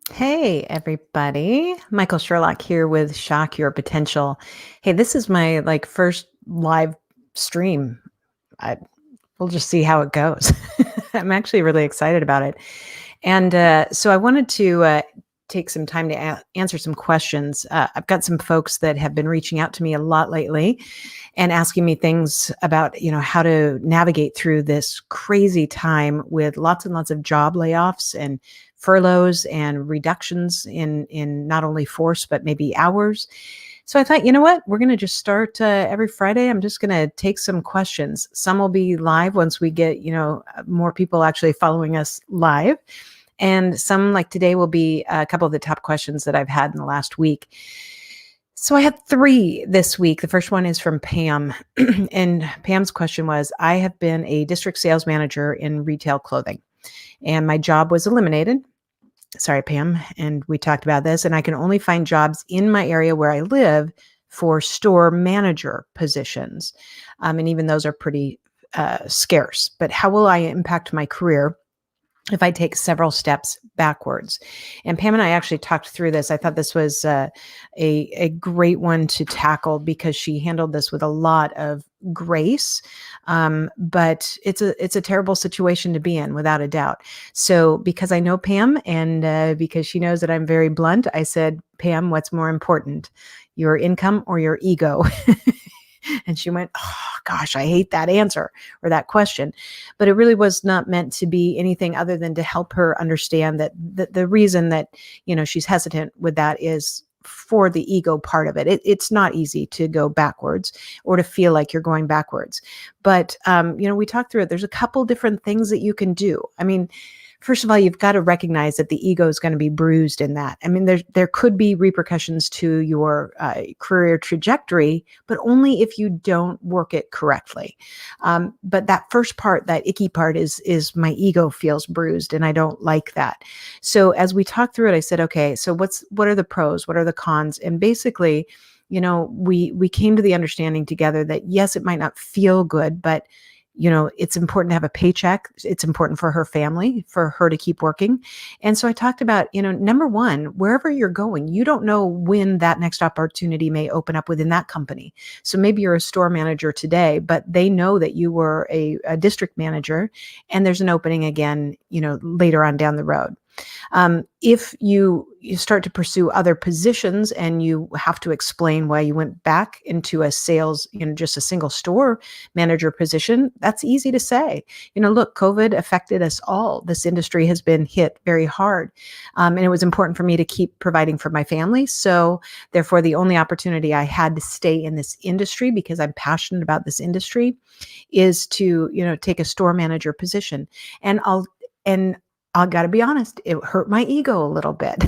Hey, everybody. Michael Sherlock here with Shock Your Potential. Hey, this is my first live stream. I We'll just see how it goes. I'm actually really excited about it. And so I wanted to take some time to answer some questions. I've got some folks that have been reaching out to me a lot lately and asking me things about, how to navigate through this crazy time with lots and lots of job layoffs and furloughs and reductions in not only force but maybe hours. So I thought, you know what? We're going to just start every Friday. I'm just going to take some questions. Some will be live once we get, more people actually following us live. And some, like today, will be a couple of the top questions that I've had in the last week. So I had three this week. The first one is from Pam. And Pam's question was, I have been a district sales manager in retail clothing, and my job was eliminated. Sorry, Pam. And we talked about this, and I can only find jobs in my area where I live for store manager positions. And even those are pretty scarce. But how will I impact my career if I take several steps backwards? And Pam and I actually talked through this. I thought this was a great one to tackle because she handled this with a lot of grace. But it's a terrible situation to be in, without a doubt. So because I know Pam and because she knows that I'm very blunt, I said, Pam, what's more important, your income or your ego? And she went, oh gosh, I hate that answer or that question. But it really was not meant to be anything other than to help her understand that the reason that, she's hesitant with that is for the ego part of it. It's not easy to go backwards or to feel like you're going backwards. But, we talked through it. There's a couple different things that you can do. I mean, first of all, you've got to recognize that the ego is going to be bruised in that. I mean, there could be repercussions to your career trajectory, but only if you don't work it correctly. But that first part, that icky part, is my ego feels bruised, and I don't like that. So as we talked through it, I said, okay, so what are the pros? What are the cons? And basically, we came to the understanding together that yes, it might not feel good, but it's important to have a paycheck. It's important for her family, for her to keep working. And so I talked about, number one, wherever you're going, you don't know when that next opportunity may open up within that company. So maybe you're a store manager today, but they know that you were a district manager and there's an opening again, later on down the road. If you start to pursue other positions and you have to explain why you went back into a sales, just a single store manager position, that's easy to say. Look, COVID affected us all. This industry has been hit very hard. And it was important for me to keep providing for my family. So therefore, the only opportunity I had to stay in this industry, because I'm passionate about this industry, is to, take a store manager position. And I got to be honest, it hurt my ego a little bit.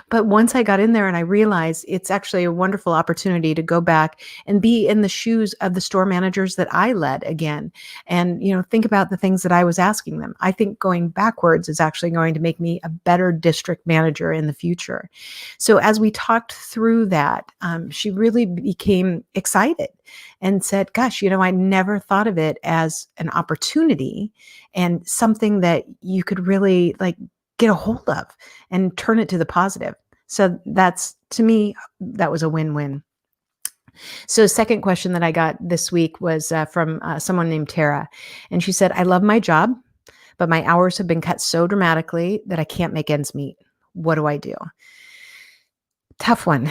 But once I got in there and I realized it's actually a wonderful opportunity to go back and be in the shoes of the store managers that I led again. And, think about the things that I was asking them. I think going backwards is actually going to make me a better district manager in the future. So as we talked through that, she really became excited and said, gosh, I never thought of it as an opportunity and something that you could really get a hold of and turn it to the positive. So that's, to me, that was a win-win. So second question that I got this week was from someone named Tara. And she said, I love my job, but my hours have been cut so dramatically that I can't make ends meet. What do I do? Tough one.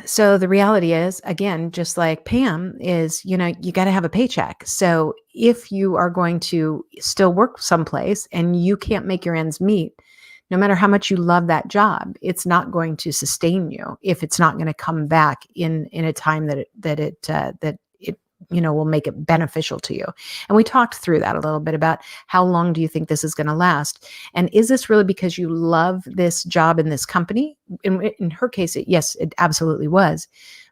So the reality is, again, just like Pam, is, you got to have a paycheck. So if you are going to still work someplace and you can't make your ends meet, no matter how much you love that job, it's not going to sustain you if it's not going to come back in a time that it will make it beneficial to you. And we talked through that a little bit about how long do you think this is going to last? And is this really because you love this job in this company? In her case, yes, it absolutely was.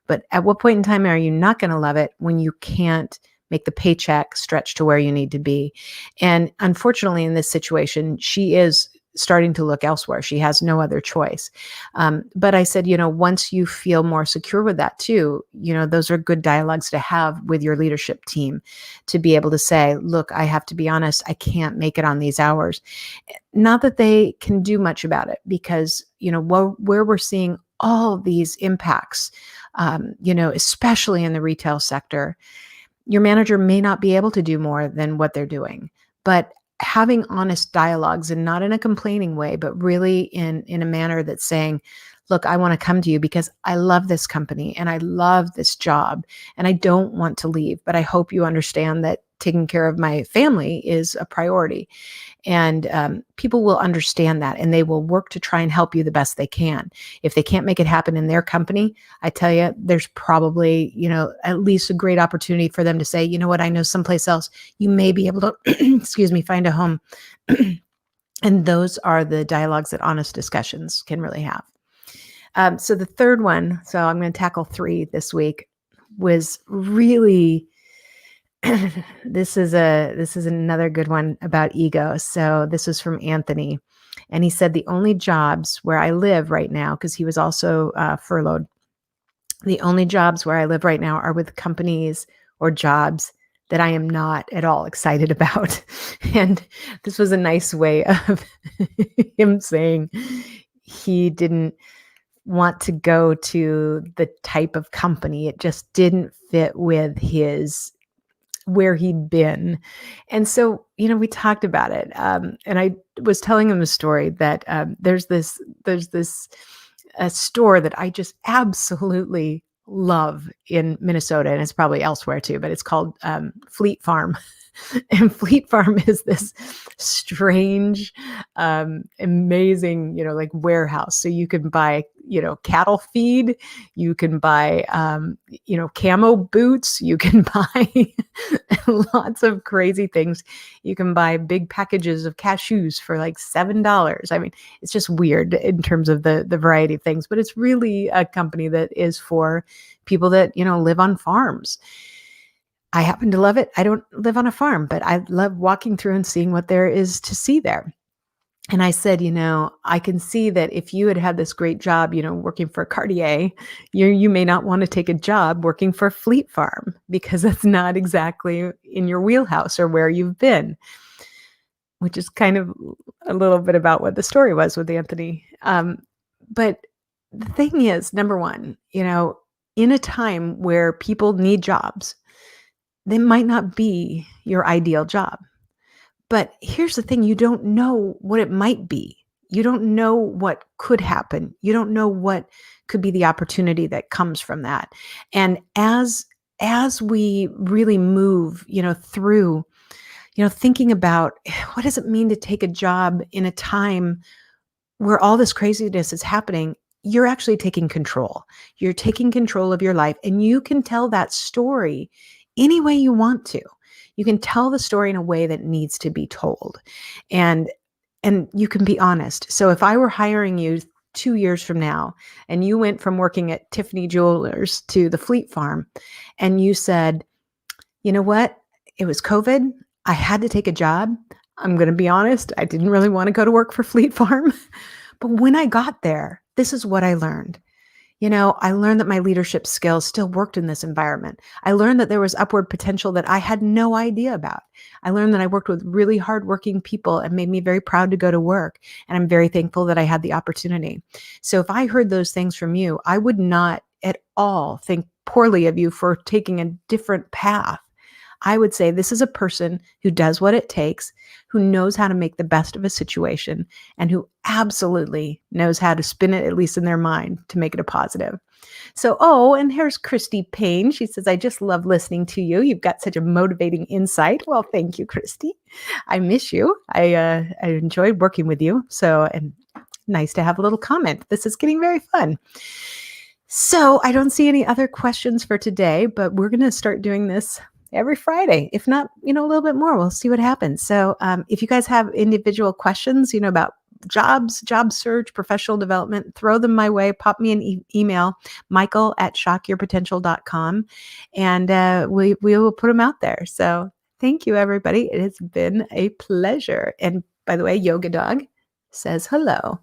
But at what point in time are you not going to love it when you can't make the paycheck stretch to where you need to be? And unfortunately, in this situation, she is starting to look elsewhere. She has no other choice. But I said, once you feel more secure with that too, those are good dialogues to have with your leadership team to be able to say, look, I have to be honest, I can't make it on these hours. Not that they can do much about it because, where we're seeing all these impacts, especially in the retail sector, your manager may not be able to do more than what they're doing. But having honest dialogues, and not in a complaining way, but really in a manner that's saying, look, I want to come to you because I love this company and I love this job and I don't want to leave, but I hope you understand that taking care of my family is a priority. And people will understand that, and they will work to try and help you the best they can. If they can't make it happen in their company, I tell you, there's probably, at least a great opportunity for them to say, you know what, I know someplace else you may be able to, excuse me, find a home. And those are the dialogues that honest discussions can really have. So the third one, so I'm going to tackle 3 this week, was really this is another good one about ego. So this is from Anthony, and he said the only jobs where I live right now, because he was also furloughed, the only jobs where I live right now are with companies or jobs that I am not at all excited about. And this was a nice way of him saying he didn't want to go to the type of company. It just didn't fit with where he'd been. And so, we talked about it. And I was telling him a story that there's this a store that I just absolutely love in Minnesota, and it's probably elsewhere too, but it's called Fleet Farm. And Fleet Farm is this strange, amazing, like warehouse. So you can buy, cattle feed, you can buy, camo boots, you can buy lots of crazy things. You can buy big packages of cashews for like $7. I mean, it's just weird in terms of the variety of things, but it's really a company that is for people that, live on farms. I happen to love it. I don't live on a farm, but I love walking through and seeing what there is to see there. And I said, I can see that if you had this great job, working for Cartier, you may not want to take a job working for Fleet Farm because that's not exactly in your wheelhouse or where you've been, which is kind of a little bit about what the story was with Anthony. But the thing is, number one, in a time where people need jobs, they might not be your ideal job. But here's the thing, you don't know what it might be. You don't know what could happen. You don't know what could be the opportunity that comes from that. And as we really move, through, thinking about what does it mean to take a job in a time where all this craziness is happening, you're actually taking control. You're taking control of your life, and you can tell that story any way you want to. You can tell the story in a way that needs to be told. And you can be honest. So if I were hiring you 2 years from now and you went from working at Tiffany Jewelers to the Fleet Farm and you said, you know what? It was COVID. I had to take a job. I'm going to be honest. I didn't really want to go to work for Fleet Farm. But when I got there, this is what I learned. I learned that my leadership skills still worked in this environment. I learned that there was upward potential that I had no idea about. I learned that I worked with really hardworking people and made me very proud to go to work. And I'm very thankful that I had the opportunity. So if I heard those things from you, I would not at all think poorly of you for taking a different path. I would say this is a person who does what it takes, who knows how to make the best of a situation, and who absolutely knows how to spin it, at least in their mind, to make it a positive. So, and here's Christy Payne. She says, I just love listening to you. You've got such a motivating insight. Well, thank you, Christy. I miss you. I enjoyed working with you. So, and nice to have a little comment. This is getting very fun. So I don't see any other questions for today, but we're going to start doing this every Friday, if not, a little bit more. We'll see what happens. So if you guys have individual questions, about jobs, job search, professional development, throw them my way. Pop me an email, michael@shockyourpotential.com, and we will put them out there. So thank you, everybody. It has been a pleasure. And by the way, Yoga Dog, says hello.